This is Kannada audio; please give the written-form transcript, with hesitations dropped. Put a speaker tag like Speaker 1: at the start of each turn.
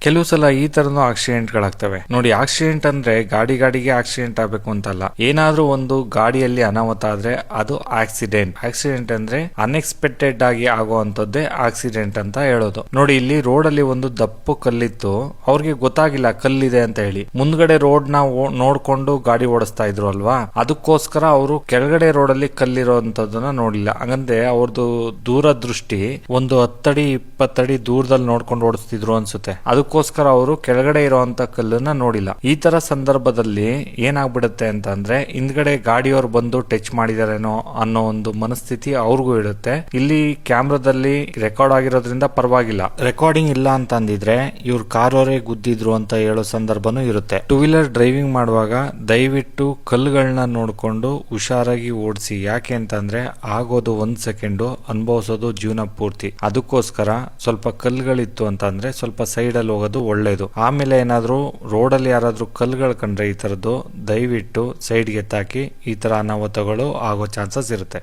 Speaker 1: ಕೆಲವು ಸಲ ಈ ತರನು ಆಕ್ಸಿಡೆಂಟ್ ಗಳಾಗ್ತವೆ ನೋಡಿ. ಆಕ್ಸಿಡೆಂಟ್ ಅಂದ್ರೆ ಗಾಡಿಗೆ ಆಕ್ಸಿಡೆಂಟ್ ಆಗ್ಬೇಕು ಅಂತಲ್ಲ, ಏನಾದ್ರೂ ಒಂದು ಗಾಡಿಯಲ್ಲಿ ಅನಾಹುತ ಆದ್ರೆ ಅದು ಆಕ್ಸಿಡೆಂಟ್ ಅಂದ್ರೆ ಅನ್ಎಕ್ಸ್ಪೆಕ್ಟೆಡ್ ಆಗಿ ಆಗುವಂತದ್ದೇ ಆಕ್ಸಿಡೆಂಟ್ ಅಂತ ಹೇಳೋದು. ನೋಡಿ, ಇಲ್ಲಿ ರೋಡ್ ಅಲ್ಲಿ ಒಂದು ದಪ್ಪು ಕಲ್ಲಿತ್ತು, ಅವ್ರಿಗೆ ಗೊತ್ತಾಗಿಲ್ಲ ಕಲ್ಲಿದೆ ಅಂತ ಹೇಳಿ. ಮುಂದ್ಗಡೆ ರೋಡ್ ನ ನೋಡ್ಕೊಂಡು ಗಾಡಿ ಓಡಿಸ್ತಾ ಇದ್ರು ಅಲ್ವಾ, ಅದಕ್ಕೋಸ್ಕರ ಅವರು ಕೆಳಗಡೆ ರೋಡ್ ಅಲ್ಲಿ ಕಲ್ಲಿರೋಂಥದ್ದನ್ನ ನೋಡಿಲ್ಲ. ಹಂಗಂದ್ರೆ ಅವ್ರದ್ದು ದೂರದೃಷ್ಟಿ ಒಂದು 10 ಅಡಿ 20 ಅಡಿ ದೂರದಲ್ಲಿ ನೋಡ್ಕೊಂಡು ಓಡಿಸ್ತಿದ್ರು ಅನ್ಸುತ್ತೆ. ಅದಕ್ಕೋಸ್ಕರ ಅವರು ಕೆಳಗಡೆ ಇರುವಂತ ಕಲ್ಲನ್ನ ನೋಡಿಲ್ಲ. ಈ ತರ ಸಂದರ್ಭದಲ್ಲಿ ಏನಾಗ್ಬಿಡುತ್ತೆ ಅಂತಂದ್ರೆ ಹಿಂದ್ಗಡೆ ಗಾಡಿಯವ್ರು ಬಂದು ಟಚ್ ಮಾಡಿದಾರೇನೋ ಅನ್ನೋ ಒಂದು ಮನಸ್ಥಿತಿ ಅವ್ರಿಗೂ ಇರುತ್ತೆ. ಇಲ್ಲಿ ಕ್ಯಾಮ್ರಾದಲ್ಲಿ ರೆಕಾರ್ಡ್ ಆಗಿರೋದ್ರಿಂದ ಪರವಾಗಿಲ್ಲ, ರೆಕಾರ್ಡಿಂಗ್ ಇಲ್ಲ ಅಂತ ಅಂದಿದ್ರೆ ಇವ್ರು ಕಾರವರೇ ಗುದ್ದಿದ್ರು ಅಂತ ಹೇಳೋ ಸಂದರ್ಭನೂ ಇರುತ್ತೆ. ಟೂ ವೀಲರ್ ಡ್ರೈವಿಂಗ್ ಮಾಡುವಾಗ ದಯವಿಟ್ಟು ಕಲ್ಲುಗಳನ್ನ ನೋಡ್ಕೊಂಡು ಹುಷಾರಾಗಿ ಓಡಿಸಿ. ಯಾಕೆ ಅಂತಂದ್ರೆ ಆಗೋದು 1 ಸೆಕೆಂಡ್, ಅನುಭವಿಸೋದು ಜೀವನ ಪೂರ್ತಿ. ಅದಕ್ಕೋಸ್ಕರ ಸ್ವಲ್ಪ ಕಲ್ಲುಗಳಿತ್ತು ಅಂತಂದ್ರೆ ಸ್ವಲ್ಪ ಸೈಡ್ ಅಲ್ಲಿ ಹೋಗೋದು ಒಳ್ಳೇದು. ಆಮೇಲೆ ಏನಾದ್ರೂ ರೋಡ್ ಅಲ್ಲಿ ಯಾರಾದ್ರೂ ಕಲ್ಲುಗಳು ಕಂಡ್ರೆ ಈ ತರದ್ದು ದಯವಿಟ್ಟು ಸೈಡ್ಗೆ ತಾಕಿ ಈ ತರ ಅನಾಹುತಗಳು ಆಗೋ ಚಾನ್ಸಸ್ ಇರುತ್ತೆ.